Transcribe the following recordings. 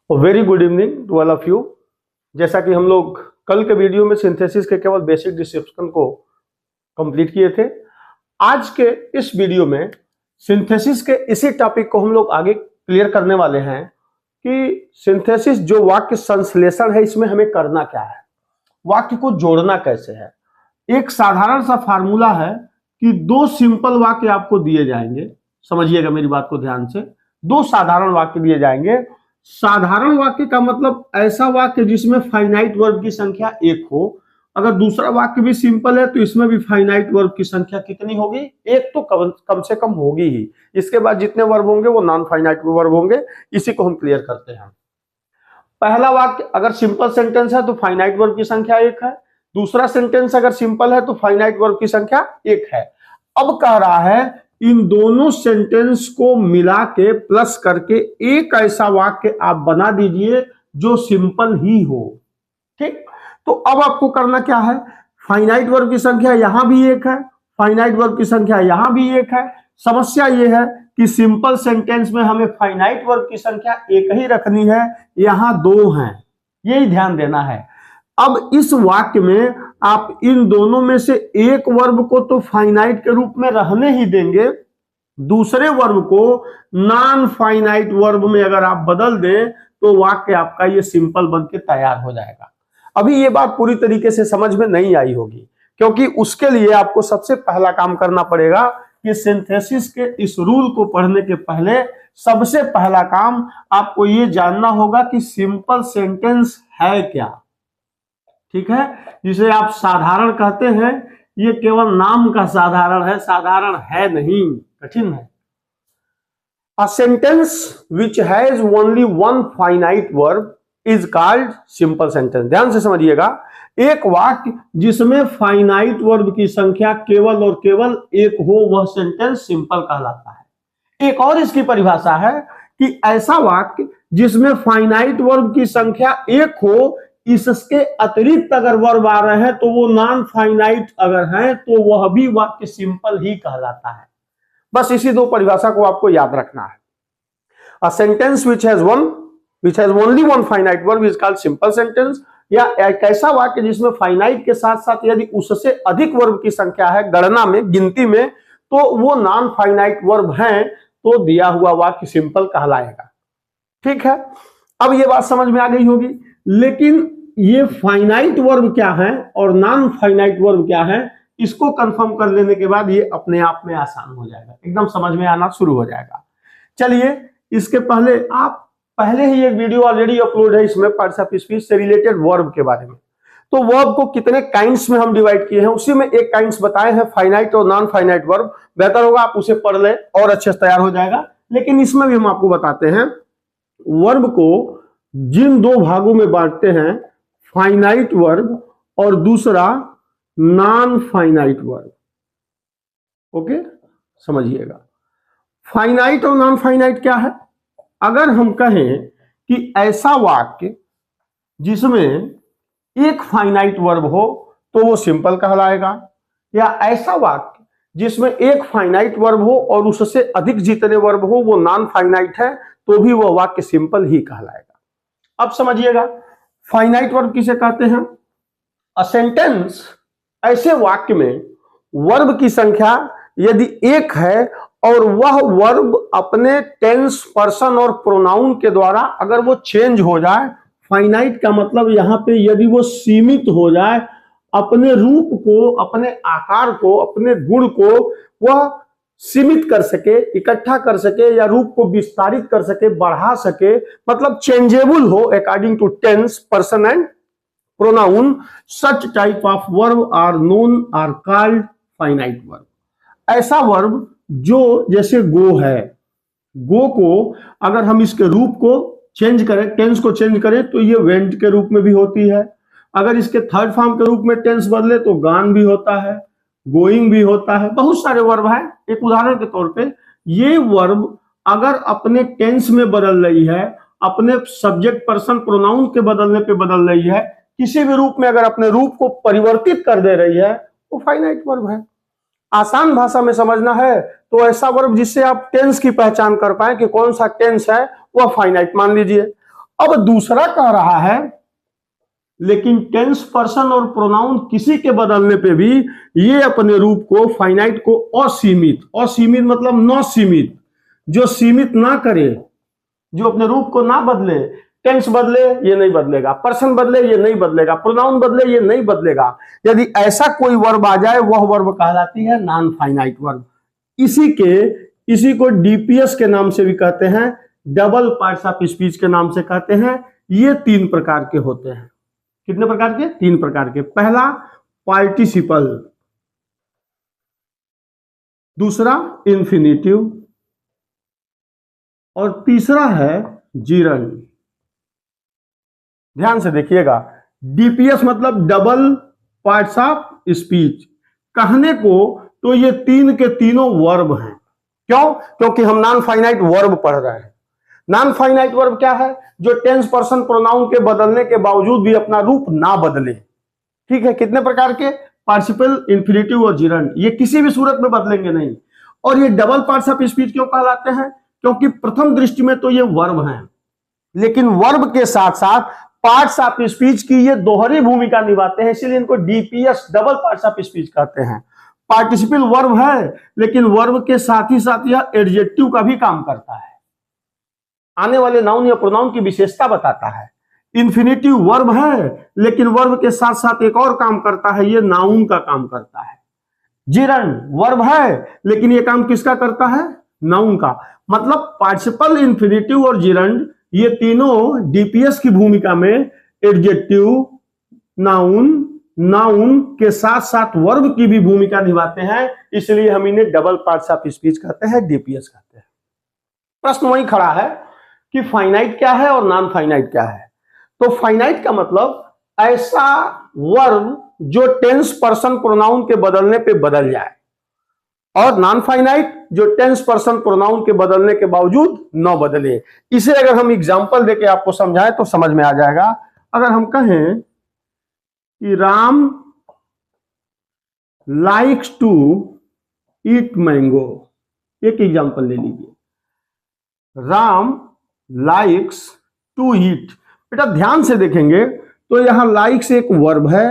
Very good evening to all of you. जैसा कि हम लोग कल के वीडियो में सिंथेसिस के केवल बेसिक डिस्क्रिप्शन को कंप्लीट किए थे, आज के इस वीडियो में सिंथेसिस के इसी टॉपिक को हम लोग आगे क्लियर करने वाले हैं कि सिंथेसिस जो वाक्य संश्लेषण है इसमें हमें करना क्या है, वाक्य को जोड़ना कैसे है। एक साधारण सा फार्मूला है कि दो सिंपल वाक्य आपको दिए जाएंगे, समझिएगा मेरी बात को ध्यान से। दो साधारण वाक्य दिए जाएंगे। साधारण वाक्य का मतलब ऐसा वाक्य जिसमें फाइनाइट वर्ब की संख्या एक हो। अगर दूसरा वाक्य भी सिंपल है तो इसमें भी फाइनाइट वर्ब की संख्या कितनी होगी, एक तो कम से कम होगी ही। इसके बाद जितने वर्ब होंगे वो नॉन फाइनाइट वर्ब होंगे। इसी को हम क्लियर करते हैं। पहला वाक्य अगर सिंपल सेंटेंस है तो फाइनाइट वर्ब की संख्या एक है। दूसरा सेंटेंस अगर सिंपल है तो फाइनाइट वर्ब की संख्या एक है। अब कह रहा है इन दोनों सेंटेंस को मिला के प्लस करके एक ऐसा वाक्य आप बना दीजिए जो सिंपल ही हो। ठीक, तो अब आपको करना क्या है, फाइनाइट वर्ब की संख्या यहां भी एक है, फाइनाइट वर्ब की संख्या यहां भी एक है। समस्या यह है कि सिंपल सेंटेंस में हमें फाइनाइट वर्ब की संख्या एक ही रखनी है, यहां दो हैं, यही ध्यान देना है। अब इस वाक्य में आप इन दोनों में से एक वर्ब को तो फाइनाइट के रूप में रहने ही देंगे, दूसरे वर्ब को नॉन फाइनाइट वर्ब में अगर आप बदल दें तो वाक्य आपका ये सिंपल बन के तैयार हो जाएगा। अभी ये बात पूरी तरीके से समझ में नहीं आई होगी, क्योंकि उसके लिए आपको सबसे पहला काम करना पड़ेगा कि सिंथेसिस के इस रूल को पढ़ने के पहले सबसे पहला काम आपको ये जानना होगा कि सिंपल सेंटेंस है क्या। ठीक है, जिसे आप साधारण कहते हैं, ये केवल नाम का साधारण है, साधारण है नहीं, कठिन है। A sentence which has only one finite verb is called simple sentence। ध्यान से समझिएगा, एक वाक्य जिसमें फाइनाइट वर्ब की संख्या केवल और केवल एक हो वह सेंटेंस सिंपल कहलाता है। एक और इसकी परिभाषा है कि ऐसा वाक्य जिसमें फाइनाइट वर्ब की संख्या एक हो, इसके अतिरिक्त अगर वर्ब आ रहे हैं तो वो नॉन फाइनाइट अगर हैं तो वह भी वाक्य सिंपल ही कहलाता है। बस इसी दो परिभाषा को आपको याद रखना है। A sentence which has only one finite verb is called simple sentence। या एक ऐसा वाक्य जिसमें फाइनाइट के साथ साथ यदि उससे अधिक वर्ब की संख्या है गणना में, गिनती में, तो वो नॉन फाइनाइट वर्ब हैं, तो दिया हुआ वाक्य सिंपल कहलाएगा। ठीक है, अब ये बात समझ में आ गई होगी। लेकिन ये फाइनाइट वर्ब क्या है और नॉन फाइनाइट वर्ब क्या है, इसको कंफर्म कर लेने के बाद ये अपने आप में आसान हो जाएगा, एकदम समझ में आना शुरू हो जाएगा। चलिए, इसके पहले आप पहले ही एक वीडियो ऑलरेडी अपलोड है इसमें पार्ट्स ऑफ स्पीच से रिलेटेड वर्ब के बारे में। तो वर्ब को कितने काइंड्स में हम डिवाइड किए हैं, उसी में एक काइंड्स बताए हैं, फाइनाइट और नॉन फाइनाइट वर्ब। बेहतर होगा आप उसे पढ़ लें और अच्छे से तैयार हो जाएगा। लेकिन इसमें भी हम आपको बताते हैं वर्ब को जिन दो भागों में बांटते हैं, फाइनाइट वर्ब और दूसरा नॉन फाइनाइट वर्ब। ओके, समझिएगा फाइनाइट और नॉन फाइनाइट क्या है। अगर हम कहें कि ऐसा वाक्य जिसमें एक फाइनाइट वर्ब हो तो वो सिंपल कहलाएगा, या ऐसा वाक्य जिसमें एक फाइनाइट वर्ब हो और उससे अधिक जितने वर्ब हो वो नॉन फाइनाइट है, तो भी वह वाक्य सिंपल ही कहलाएगा। अब समझिएगा फाइनाइट वर्ब किसे कहते हैं। अ सेंटेंस, ऐसे वाक्य में वर्ब की संख्या यदि एक है और वह वर्ब अपने टेंस, पर्सन और प्रोनाउन के द्वारा अगर वो चेंज हो जाए, फाइनाइट का मतलब यहां पे यदि वो सीमित हो जाए, अपने रूप को, अपने आकार को, अपने गुण को वह सीमित कर सके, इकट्ठा कर सके, या रूप को विस्तारित कर सके, बढ़ा सके, मतलब चेंजेबल हो according to tense, person and pronoun, such type of verb are known are called finite verb। ऐसा वर्ब जो जैसे गो है, गो को अगर हम इसके रूप को चेंज करें, टेंस को चेंज करें, तो ये वेंट के रूप में भी होती है। अगर इसके थर्ड फॉर्म के रूप में टेंस बदले तो गान भी होता है, गोइंग भी होता है, बहुत सारे वर्ब हैं। एक उदाहरण के तौर पे ये वर्ब अगर अपने टेंस में बदल रही है, अपने सब्जेक्ट, पर्सन, प्रोनाउन के बदलने पे बदल रही है, किसी भी रूप में अगर अपने रूप को परिवर्तित कर दे रही है, वो फाइनाइट वर्ब है। आसान भाषा में समझना है तो ऐसा वर्ब जिससे आप टेंस की पहचान कर पाए कि कौन सा टेंस है, वह फाइनाइट मान लीजिए। अब दूसरा कह रहा है लेकिन टेंस पर्सन और प्रोनाउन किसी के बदलने पे भी ये अपने रूप को फाइनाइट को असीमित, असीमित मतलब न सीमित, जो सीमित ना करे, जो अपने रूप को ना बदले, टेंस बदले ये नहीं बदलेगा, पर्सन बदले ये नहीं बदलेगा, प्रोनाउन बदले ये नहीं बदलेगा। यदि ऐसा कोई वर्ब आ जाए वह वर्ब कहलाती है नॉन फाइनाइट वर्ब। इसी को डीपीएस के नाम से भी कहते हैं, डबल पार्ट्स ऑफ स्पीच के नाम से कहते हैं। ये 3 प्रकार के होते हैं। कितने प्रकार के? 3 प्रकार के। पहला पार्टिसिपल, दूसरा इंफिनिटिव और तीसरा है जीरंड। ध्यान से देखिएगा, डीपीएस मतलब डबल पार्ट्स ऑफ स्पीच। कहने को तो ये 3 के तीनों वर्ब हैं। क्यों? क्योंकि हम नॉन फाइनाइट वर्ब पढ़ रहे हैं। नॉन फाइनाइट वर्ब क्या है? जो टेंस पर्सन प्रोनाउन के बदलने के बावजूद भी अपना रूप ना बदले। ठीक है, कितने प्रकार के? पार्टिसिपल, इंफिनिटिव और जीरंड। ये किसी भी सूरत में बदलेंगे नहीं। और ये डबल पार्ट्स ऑफ स्पीच क्यों कहलाते हैं? क्योंकि प्रथम दृष्टि में तो ये वर्ब हैं, लेकिन वर्ब के साथ साथ पार्ट्स ऑफ स्पीच की ये दोहरी भूमिका निभाते हैं, इसलिए इनको DPS, double parts of speech कहते हैं। पार्टिसिपल वर्ब है, लेकिन वर्ब के साथ ही साथ यह एडजेक्टिव का भी काम करता है, आने वाले नाउन या प्रोनाउन की विशेषता बताता है। इंफिनिटिव वर्ब है, लेकिन वर्ब के साथ साथ एक और काम करता है, ये नाउन का काम करता है। जीरंड वर्ब है, लेकिन ये काम किसका करता है? नाउन का। मतलब पार्टिसिपल, इंफिनिटिव और जीरंड ये तीनों डीपीएस की भूमिका में एडजेक्टिव, नाउन, नाउन के साथ साथ वर्ब की भी भूमिका निभाते हैं, इसलिए हम इन्हें डबल पार्ट्स ऑफ स्पीच कहते हैं, डीपीएस कहते हैं। प्रश्न वही खड़ा है कि फाइनाइट क्या है और नॉन फाइनाइट क्या है। तो फाइनाइट का मतलब ऐसा वर्ब जो टेंस पर्सन प्रोनाउन के बदलने पे बदल जाए, और नॉन फाइनाइट जो टेंस पर्सन प्रोनाउन के बदलने के बावजूद न बदले। इसे अगर हम एग्जांपल देके आपको समझाएं तो समझ में आ जाएगा। अगर हम कहें कि Ram likes to eat mango, एक एग्जांपल ले लीजिए, राम लाइक्स टू ईट। बेटा ध्यान से देखेंगे तो यहां लाइक्स एक वर्ब है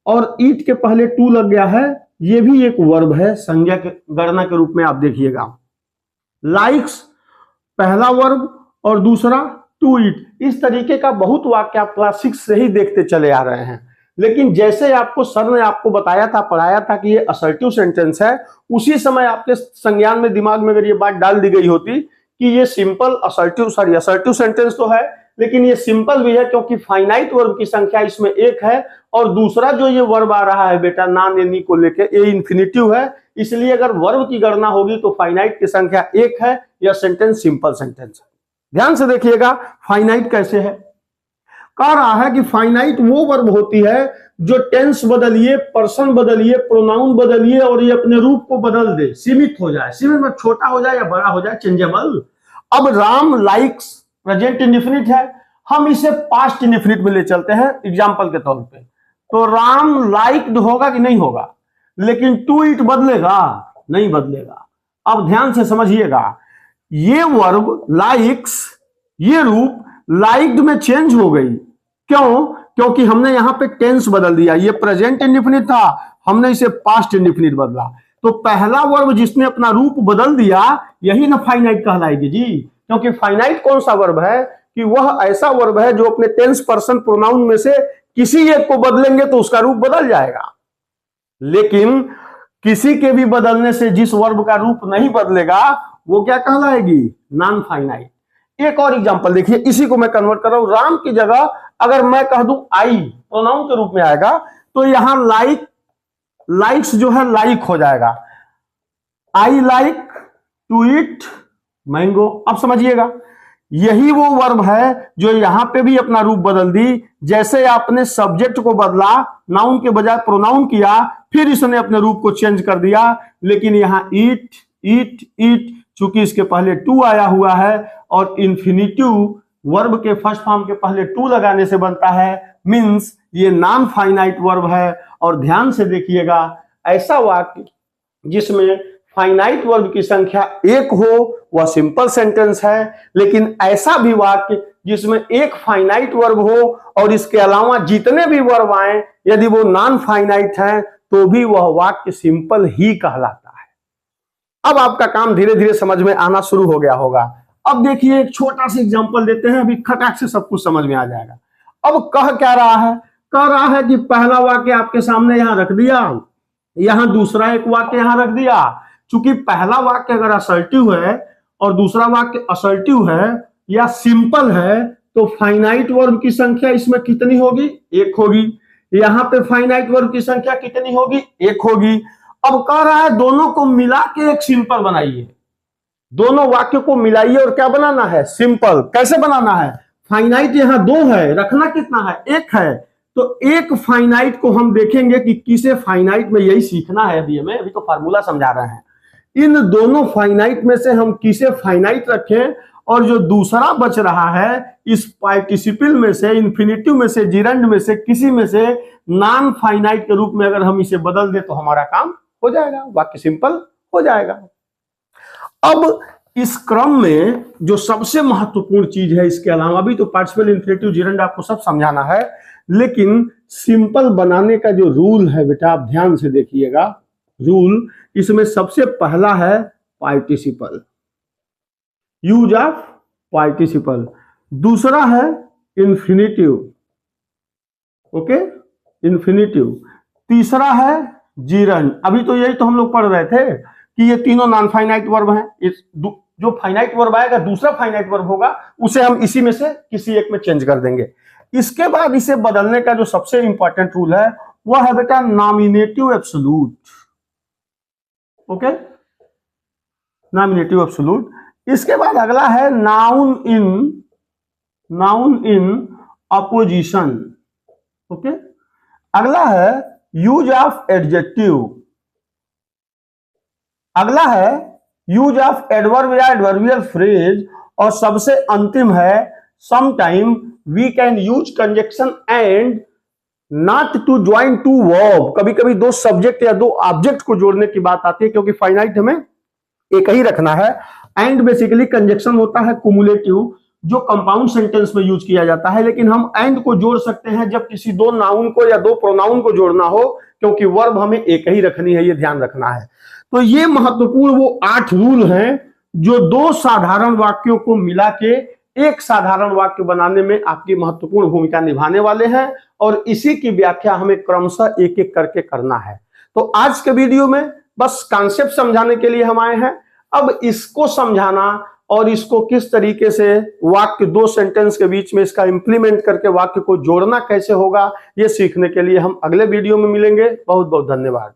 और ईट के पहले टू लग गया है, ये भी एक वर्ब है, संज्ञा के गणना के रूप में आप देखिएगा। लाइक्स पहला वर्ब और दूसरा टू ईट। इस तरीके का बहुत वाक्य आप क्लास 6 से ही देखते चले आ रहे हैं, लेकिन जैसे आपको सर ने आपको बताया था, पढ़ाया था कि ये असर्टिव सेंटेंस है, उसी समय आपके संज्ञान में, दिमाग में अगर ये बात डाल दी गई होती कि ये सिंपल असर्टिव सेंटेंस तो है, लेकिन ये सिंपल भी है क्योंकि फाइनाइट वर्ब की संख्या इसमें 1 है, और दूसरा जो ये वर्ब आ रहा है बेटा नॉन एनी को लेके, ये इंफिनिटिव है, इसलिए अगर वर्ब की गणना होगी तो फाइनाइट की संख्या 1 है। यह सेंटेंस सिंपल सेंटेंस है। ध्यान से देखिएगा फाइनाइट कैसे है। कह रहा है कि फाइनाइट वो वर्ब होती है जो टेंस बदलिए, पर्सन बदलिए, प्रोनाउन बदलिए और ये अपने रूप को बदल दे, सीमित हो जाए, सीमित में छोटा हो जाए या बड़ा हो जाए, चेंजेबल। अब राम लाइक्स प्रेजेंट इंडेफिनिट है, हम इसे पास्ट इंडेफिनिट में ले चलते हैं एग्जांपल के तौर पे। तो राम लाइक्ड होगा कि नहीं होगा, लेकिन टू इट बदलेगा? नहीं बदलेगा। अब ध्यान से समझिएगा, ये वर्ब लाइक्स, ये रूप लाइक्ड में चेंज हो गई। क्यों? क्योंकि हमने यहां पे टेंस बदल दिया। ये प्रेजेंट इंडेफिनिट था, हमने इसे पास्ट इंडेफिनिट बदला। तो पहला वर्ब जिसने अपना रूप बदल दिया यही ना फाइनाइट कहलाएगी जी। क्योंकि फाइनाइट कौन सा वर्ब है कि वह ऐसा वर्ब है जो अपने टेंस पर्सन प्रोनाउन में से किसी एक को बदलेंगे तो उसका रूप बदल जाएगा, लेकिन किसी के भी बदलने से जिस वर्ब का रूप नहीं बदलेगा वो क्या कहलाएगी? Non finite. एक और एग्जांपल देखिए, इसी को मैं कन्वर्ट कर रहा हूं। राम की जगह अगर मैं कह दूं आई, प्रोनाउन के रूप में आएगा, तो यहां लाइक्स जो है लाइक हो जाएगा। I like to eat mango. अब समझिएगा, यही वो वर्ब है जो यहां पे भी अपना रूप बदल दी। जैसे आपने सब्जेक्ट को बदला, नाउन के बजाय प्रोनाउन किया, फिर इसने अपने रूप को चेंज कर दिया। लेकिन यहां ईट ईट ईट, चूंकि इसके पहले टू आया हुआ है और इंफिनिटिव वर्ब के फर्स्ट फॉर्म के पहले टू लगाने से बनता है, मींस ये नॉन फाइनाइट वर्ब है। और ध्यान से देखिएगा, ऐसा वाक्य जिसमें फाइनाइट वर्ब की संख्या 1 हो वह सिंपल सेंटेंस है, लेकिन ऐसा भी वाक्य जिसमें एक फाइनाइट वर्ब हो और इसके अलावा जितने भी वर्ब आए यदि वो नॉन फाइनाइट है तो भी वह वाक्य सिंपल ही कहलाता है। अब आपका काम धीरे धीरे समझ में आना शुरू हो गया होगा। अब देखिए एक छोटा सा एग्जांपल देते हैं, अभी खटाक से सब कुछ समझ में आ जाएगा। अब कह क्या रहा है, कह रहा है कि पहला वाक्य आपके सामने यहां रख दिया, यहां दूसरा एक वाक्य यहां रख दिया। चूंकि पहला वाक्य अगर असर्टिव है और दूसरा वाक्य असर्टिव है या सिंपल है तो फाइनाइट वर्ब की संख्या इसमें कितनी होगी, एक होगी। यहां पे फाइनाइट वर्ब की संख्या कितनी होगी, एक होगी। अब कह रहा है दोनों को मिला के एक सिंपल बनाइए, दोनों वाक्य को मिलाइए और क्या बनाना है, सिंपल। कैसे बनाना है, फाइनाइट यहां दो है, रखना कितना है, एक है। तो एक फाइनाइट को हम देखेंगे कि किसे फाइनाइट में, यही सीखना है अभी हमें, अभी तो फार्मूला समझा रहे हैं। इन दोनों फाइनाइट में से हम किसे फाइनाइट रखें और जो दूसरा बच रहा है इस पार्टिसिपल में से, इंफिनिटिव में से, जिरंड में से, किसी में से नॉन फाइनाइट के रूप में अगर हम इसे बदल दे तो हमारा काम हो जाएगा, वाक्य सिंपल हो जाएगा। अब इस क्रम में जो सबसे महत्वपूर्ण चीज है, इसके अलावा अभी तो पार्टिसिपल, इंफिनिटिव, जिरंड आपको सब समझाना है, लेकिन सिंपल बनाने का जो रूल है बेटा आप ध्यान से देखिएगा। रूल इसमें सबसे पहला है पार्टिसिपल, यूज ऑफ पार्टिसिपल। दूसरा है इंफिनिटिव, ओके, इंफिनिटिव। तीसरा है जिरंड। अभी तो यही तो हम लोग पढ़ रहे थे कि ये तीनों नॉन फाइनाइट वर्ब हैं। इस जो फाइनाइट वर्ब आएगा, दूसरा फाइनाइट वर्ब होगा, उसे हम इसी में से किसी एक में चेंज कर देंगे। इसके बाद इसे बदलने का जो सबसे इंपॉर्टेंट रूल है वह है बेटा nominative absolute, okay, nominative absolute. इसके बाद अगला है नाउन इन अपोजिशन, ओके। अगला है यूज ऑफ एडजेक्टिव, अगला है यूज ऑफ एडवर्ब या एडवर्बियल फ्रेज, और सबसे अंतिम है sometime we can use conjunction and not to join two verb. कभी कभी दो सब्जेक्ट या दो ऑब्जेक्ट को जोड़ने की बात आती है, क्योंकि फाइनाइट हमें एक ही रखना है। एंड बेसिकली कंजक्शन होता है कुमुलेटिव, जो कंपाउंड सेंटेंस में यूज किया जाता है, लेकिन हम एंड को जोड़ सकते हैं जब किसी दो नाउन को या दो प्रोनाउन को जोड़ना हो, क्योंकि वर्ब हमें एक ही रखनी है, ये ध्यान रखना है। तो ये महत्वपूर्ण वो 8 रूल हैं जो दो साधारण वाक्यों को मिला के एक साधारण वाक्य बनाने में आपकी महत्वपूर्ण भूमिका निभाने वाले हैं, और इसी की व्याख्या हमें क्रमशः एक एक करके करना है। तो आज के वीडियो में बस कॉन्सेप्ट समझाने के लिए हम आए हैं। अब इसको समझाना और इसको किस तरीके से वाक्य, दो सेंटेंस के बीच में इसका इंप्लीमेंट करके वाक्य को जोड़ना कैसे होगा, ये सीखने के लिए हम अगले वीडियो में मिलेंगे। बहुत बहुत धन्यवाद।